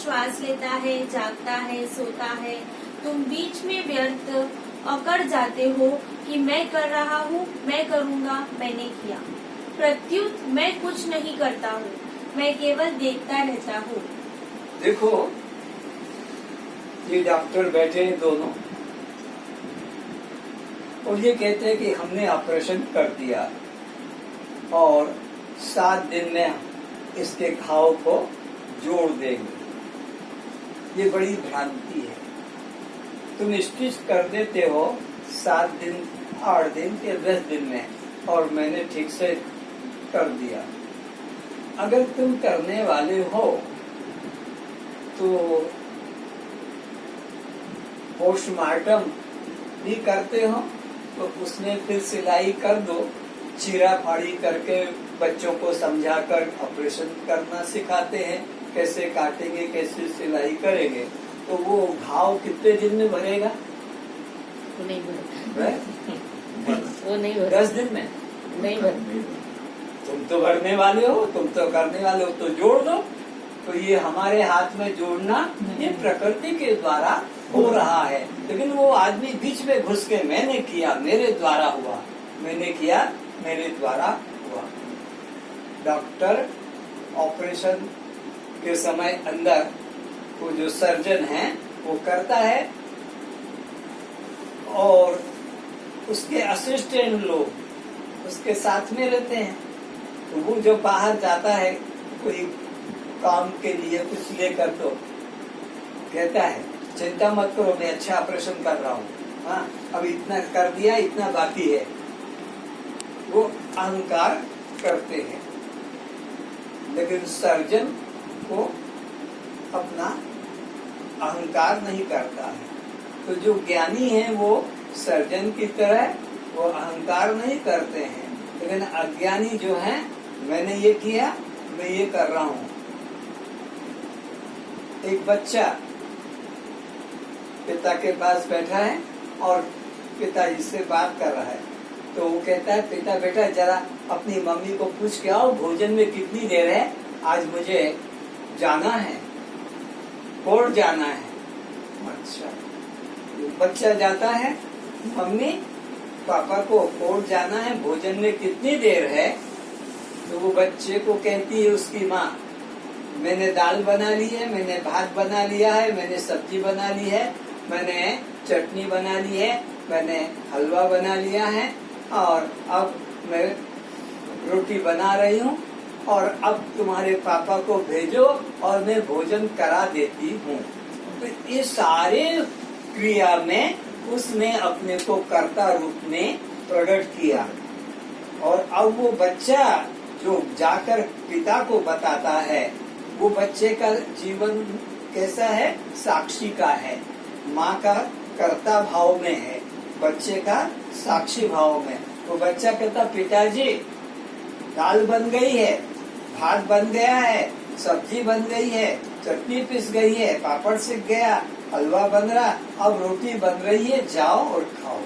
श्वास लेता है, जागता है, सोता है, तुम बीच में व्यर्थ अकड़ जाते हो कि मैं कर रहा हूँ, मैं करूँगा, मैंने किया। प्रत्युत मैं कुछ नहीं करता हूँ, मैं केवल देखता रहता हूँ। देखो, ये डॉक्टर बैठे हैं दोनों और ये कहते हैं कि हमने ऑपरेशन कर दिया और 7 दिन में इसके घाव को जोड़ देंगे। ये बड़ी भ्रांति है। तुम स्टिच कर देते हो 7 दिन, 8 दिन या 10 दिन में, और मैंने ठीक से कर दिया। अगर तुम करने वाले हो तो पोस्टमार्टम भी करते हो, तो उसमें फिर सिलाई कर दो, चीरा फाड़ी करके बच्चों को समझाकर ऑपरेशन करना सिखाते हैं, कैसे काटेंगे, कैसे सिलाई करेंगे। तो वो घाव कितने दिन में भरेगा? वो नहीं भर 10 दिन में नहीं भर। तुम तो भरने वाले हो, तुम तो करने वाले हो, तो जोड़ दो। तो ये हमारे हाथ में जोड़ना ये प्रकृति के द्वारा हो रहा है, लेकिन वो आदमी बीच में घुस के मैंने किया, मेरे द्वारा हुआ, मैंने किया, मेरे द्वारा हुआ। डॉक्टर ऑपरेशन के समय अंदर वो जो सर्जन है वो करता है और उसके असिस्टेंट लोग उसके साथ में रहते हैं। तो वो जो बाहर जाता है कोई काम के लिए कुछ लेकर, तो कहता है चिंता मत करो, मैं अच्छा ऑपरेशन कर रहा हूँ, हाँ अब इतना कर दिया, इतना बाकी है। वो अहंकार करते हैं, लेकिन सर्जन को अपना अहंकार नहीं करता है। तो जो ज्ञानी है वो सर्जन की तरह वो अहंकार नहीं करते हैं, लेकिन अज्ञानी जो है मैंने ये किया, मैं ये कर रहा हूँ। एक बच्चा पिता के पास बैठा है और पिताजी से बात कर रहा है, तो वो कहता है पिता बेटा जरा अपनी मम्मी को पूछ के आओ भोजन में कितनी देर है, आज मुझे जाना है, कोर्ट जाना है। अच्छा, बच्चा जाता है, मम्मी पापा को कोर्ट जाना है, भोजन में कितनी देर है? तो वो बच्चे को कहती है उसकी माँ, मैंने दाल बना ली है, मैंने भात बना लिया है, मैंने सब्जी बना ली है, मैंने चटनी बना ली है, मैंने हलवा बना लिया है, और अब मैं रोटी बना रही हूँ, और अब तुम्हारे पापा को भेजो और मैं भोजन करा देती हूँ। तो ये सारे क्रिया में उसने अपने को कर्ता रूप में प्रकट किया। और अब वो बच्चा जो जाकर पिता को बताता है, वो बच्चे का जीवन कैसा है? साक्षी का है। माँ का कर्ता भाव में है, बच्चे का साक्षी भाव में। वो बच्चा कहता पिताजी दाल बन गई है, भात बन गया है, सब्जी बन गई है, चटनी पिस गई है, पापड़ सिक गया, हलवा बन रहा, अब रोटी बन रही है, जाओ और खाओ।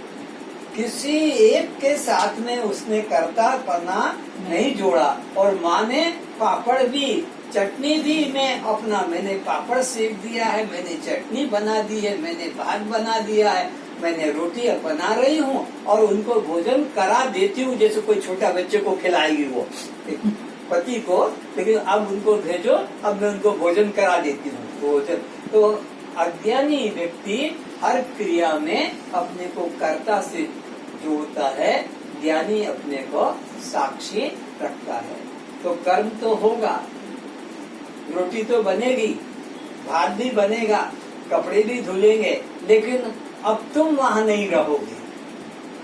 किसी एक के साथ में उसने कर्तापना नहीं जोड़ा। और माँ ने पापड़ भी, चटनी भी, मैंने पापड़ सेक दिया है, मैंने चटनी बना दी है, मैंने भात बना दिया है, मैंने रोटी बना रही हूँ और उनको भोजन करा देती हूँ, जैसे कोई छोटा बच्चे को खिलाएगी वो पति को। लेकिन अब उनको भेजो, अब मैं उनको भोजन करा देती हूँ भोजन। तो अज्ञानी व्यक्ति हर क्रिया में अपने को कर्ता से जोड़ता है, ज्ञानी अपने को साक्षी रखता है। तो कर्म तो होगा, रोटी तो बनेगी, भात भी बनेगा, कपड़े भी धुलेंगे, लेकिन अब तुम वहाँ नहीं रहोगे।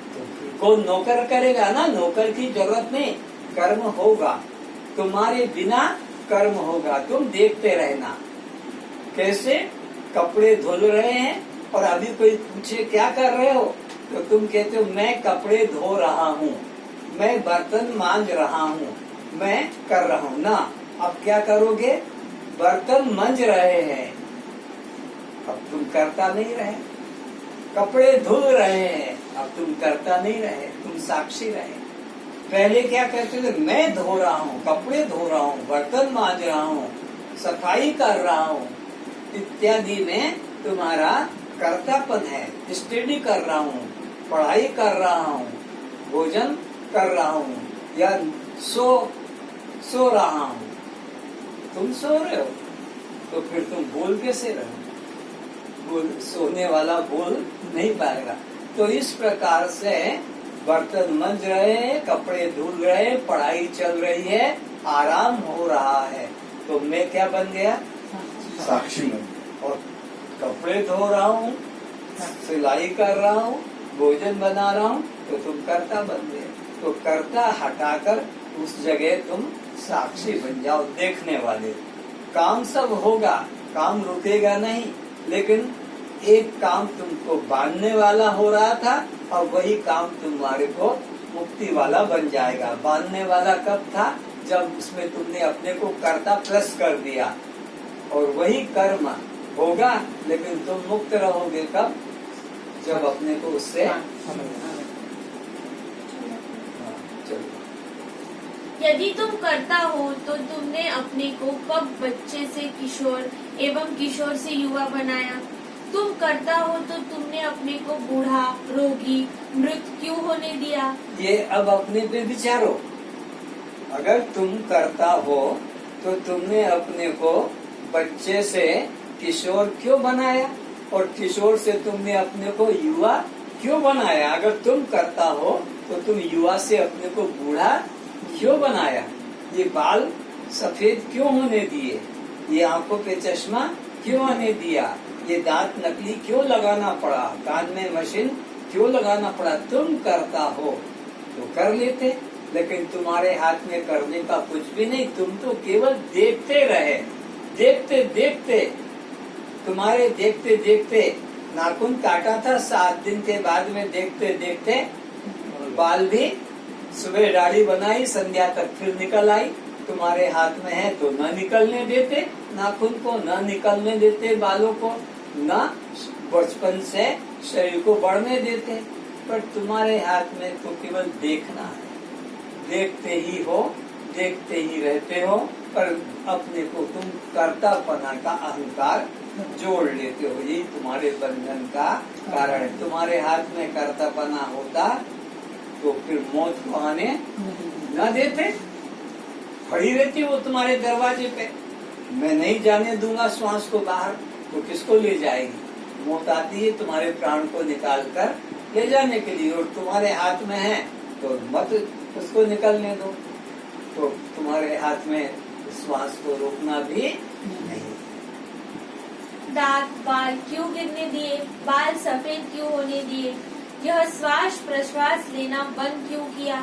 तो कौन नौकर करेगा ना? नौकर की जरूरत नहीं, कर्म होगा, तुम्हारे बिना कर्म होगा, तुम देखते रहना। कैसे? कपड़े धुल रहे हैं और अभी कोई पूछे क्या कर रहे हो, तो तुम कहते हो मैं कपड़े धो रहा हूँ, मैं बर्तन मांज रहा हूँ, मैं कर रहा हूँ ना। अब क्या करोगे? बर्तन मंज रहे हैं, अब तुम करता नहीं रहे। कपड़े धुल रहे हैं, अब तुम करता नहीं रहे, तुम साक्षी रहे। पहले क्या कहते थे? मैं धो रहा हूँ, कपड़े धो रहा हूँ, बर्तन मांज रहा हूँ, सफाई कर रहा हूँ, इत्यादि में तुम्हारा कर्तापन है। स्टडी कर रहा हूँ, पढ़ाई कर रहा हूँ, भोजन कर रहा हूँ या सो रहा हूँ। तुम सो रहे हो तो फिर तुम बोल कैसे रहे? सोने वाला बोल नहीं पाएगा। तो इस प्रकार से बर्तन मंज रहे हैं, कपड़े धुल रहे हैं, पढ़ाई चल रही है, आराम हो रहा है, तो मैं क्या बन गया? साक्षी। और कपड़े धो रहा हूँ, सिलाई कर रहा हूँ, भोजन बना रहा हूँ, तो तुम कर्ता बन गए। तो कर्ता हटाकर उस जगह तुम साक्षी बन जाओ, देखने वाले। काम सब होगा, काम रुकेगा नहीं, लेकिन एक काम तुमको बांधने वाला हो रहा था और वही काम तुम्हारे को मुक्ति वाला बन जाएगा। बांधने वाला कब था? जब उसमें तुमने अपने को कर्ता प्लस कर दिया, और वही कर्म होगा, लेकिन तुम मुक्त रहोगे कब? जब अपने को उससे चलो। यदि तुम करता हो तो तुमने अपने को कब बच्चे से किशोर एवं किशोर से युवा बनाया? तुम करता हो तो तुमने अपने को बूढ़ा, रोगी, मृत क्यों होने दिया? ये अब अपने पे विचारो। अगर तुम करता हो तो तुमने अपने को बच्चे से किशोर क्यों बनाया, और किशोर से तुमने अपने को युवा क्यों बनाया? अगर तुम करता हो तो तुम युवा से अपने को बूढ़ा क्यों बनाया? ये बाल सफेद क्यों होने दिए? ये आंखों पे चश्मा क्यों आने दिया? ये दांत नकली क्यों लगाना पड़ा? कान में मशीन क्यों लगाना पड़ा? तुम करता हो तो कर लेते, लेकिन तुम्हारे हाथ में करने का कुछ भी नहीं। तुम तो केवल देखते रहे, देखते देखते। तुम्हारे देखते देखते नाखून काटा था, 7 दिन के बाद में देखते देखते बाल भी, सुबह दाढ़ी बनाई, संध्या तक फिर निकल आई। तुम्हारे हाथ में है तो न निकलने देते नाखून को, न निकलने देते बालों को, न बचपन से शरीर को बढ़ने देते। पर तुम्हारे हाथ में तो केवल देखना है, देखते ही हो, देखते ही रहते हो, पर अपने को तुम कर्तापना का अहंकार जोड़ लेते हो। यही तुम्हारे बंधन का कारण है। तुम्हारे हाथ में कर्तापना होता तो फिर मौत को आने न देते। खड़ी रहती वो तुम्हारे दरवाजे पे, मैं नहीं जाने दूंगा श्वास को बाहर, तो किसको ले जाएगी? मौत आती है तुम्हारे प्राण को निकाल कर ले जाने के लिए, और तुम्हारे हाथ में है तो मत उसको निकलने दो। तो तुम्हारे हाथ में श्वास को रोकना भी नहीं। दांत बाल क्यों गिरने दिए? बाल सफेद क्यों होने दिए? यह श्वास प्रश्वास लेना बंद क्यों किया?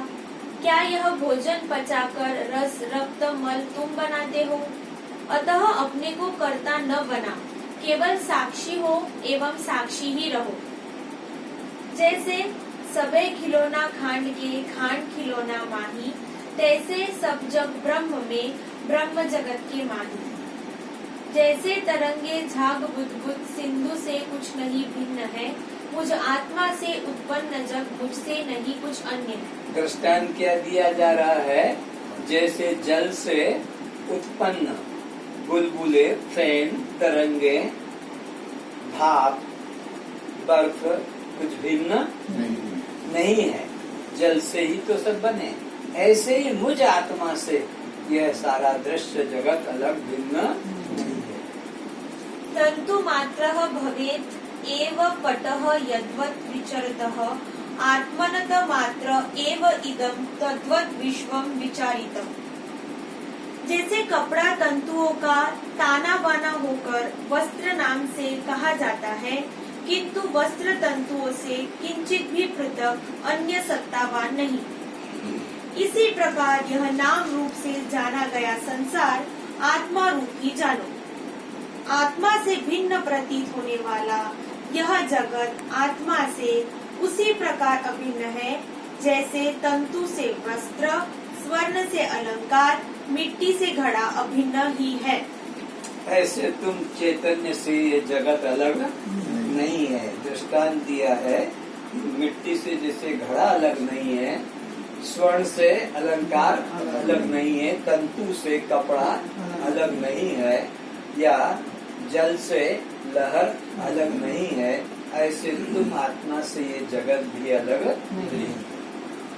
क्या यह भोजन पचाकर रस रक्त मल तुम बनाते हो? अतः अपने को कर्ता न बना, केवल साक्षी हो एवं साक्षी ही रहो। जैसे सबे खिलौना खांड के खांड खिलौना माही, तैसे सब जग ब्रह्म में ब्रह्म जगत के माही। जैसे तरंगे झाग बुदबुद सिंधु से कुछ नहीं भिन्न है, मुझ आत्मा से उत्पन्न जग मुझसे नहीं कुछ अन्य है। दृष्टांत क्या दिया जा रहा है? जैसे जल से उत्पन्न बुलबुले, फैन, तरंगे, भाप, बर्फ कुछ भिन्न नहीं है, जल से ही तो सब बने। ऐसे ही मुझ आत्मा से यह सारा दृश्य जगत अलग भिन्न नहीं है। तंतु मात्रः भवेत् एव पटः यद्वत् विचरतः, आत्मनत मात्र एव इदं तद्वत् विश्वं विचारितम्। जैसे कपड़ा तंतुओं का ताना बाना होकर वस्त्र नाम से कहा जाता है, किंतु वस्त्र तंतुओं से किंचित भी पृथक अन्य सत्तावान नहीं। इसी प्रकार यह नाम रूप से जाना गया संसार आत्मा रूप ही जानो। आत्मा से भिन्न प्रतीत होने वाला यह जगत आत्मा से उसी प्रकार अभिन्न है, जैसे तंतु से वस्त्र, स्वर्ण से अलंकार, मिट्टी से घड़ा अभिन्न ही है। ऐसे तुम चैतन्य से ये जगत अलग नहीं है। दृष्टांत दिया है, मिट्टी से जैसे घड़ा अलग नहीं है, स्वर्ण से अलंकार अलग नहीं है, तंतु से कपड़ा अलग नहीं है, या जल से लहर अलग नहीं है, ऐसे तुम आत्मा से ये जगत भी अलग नहीं।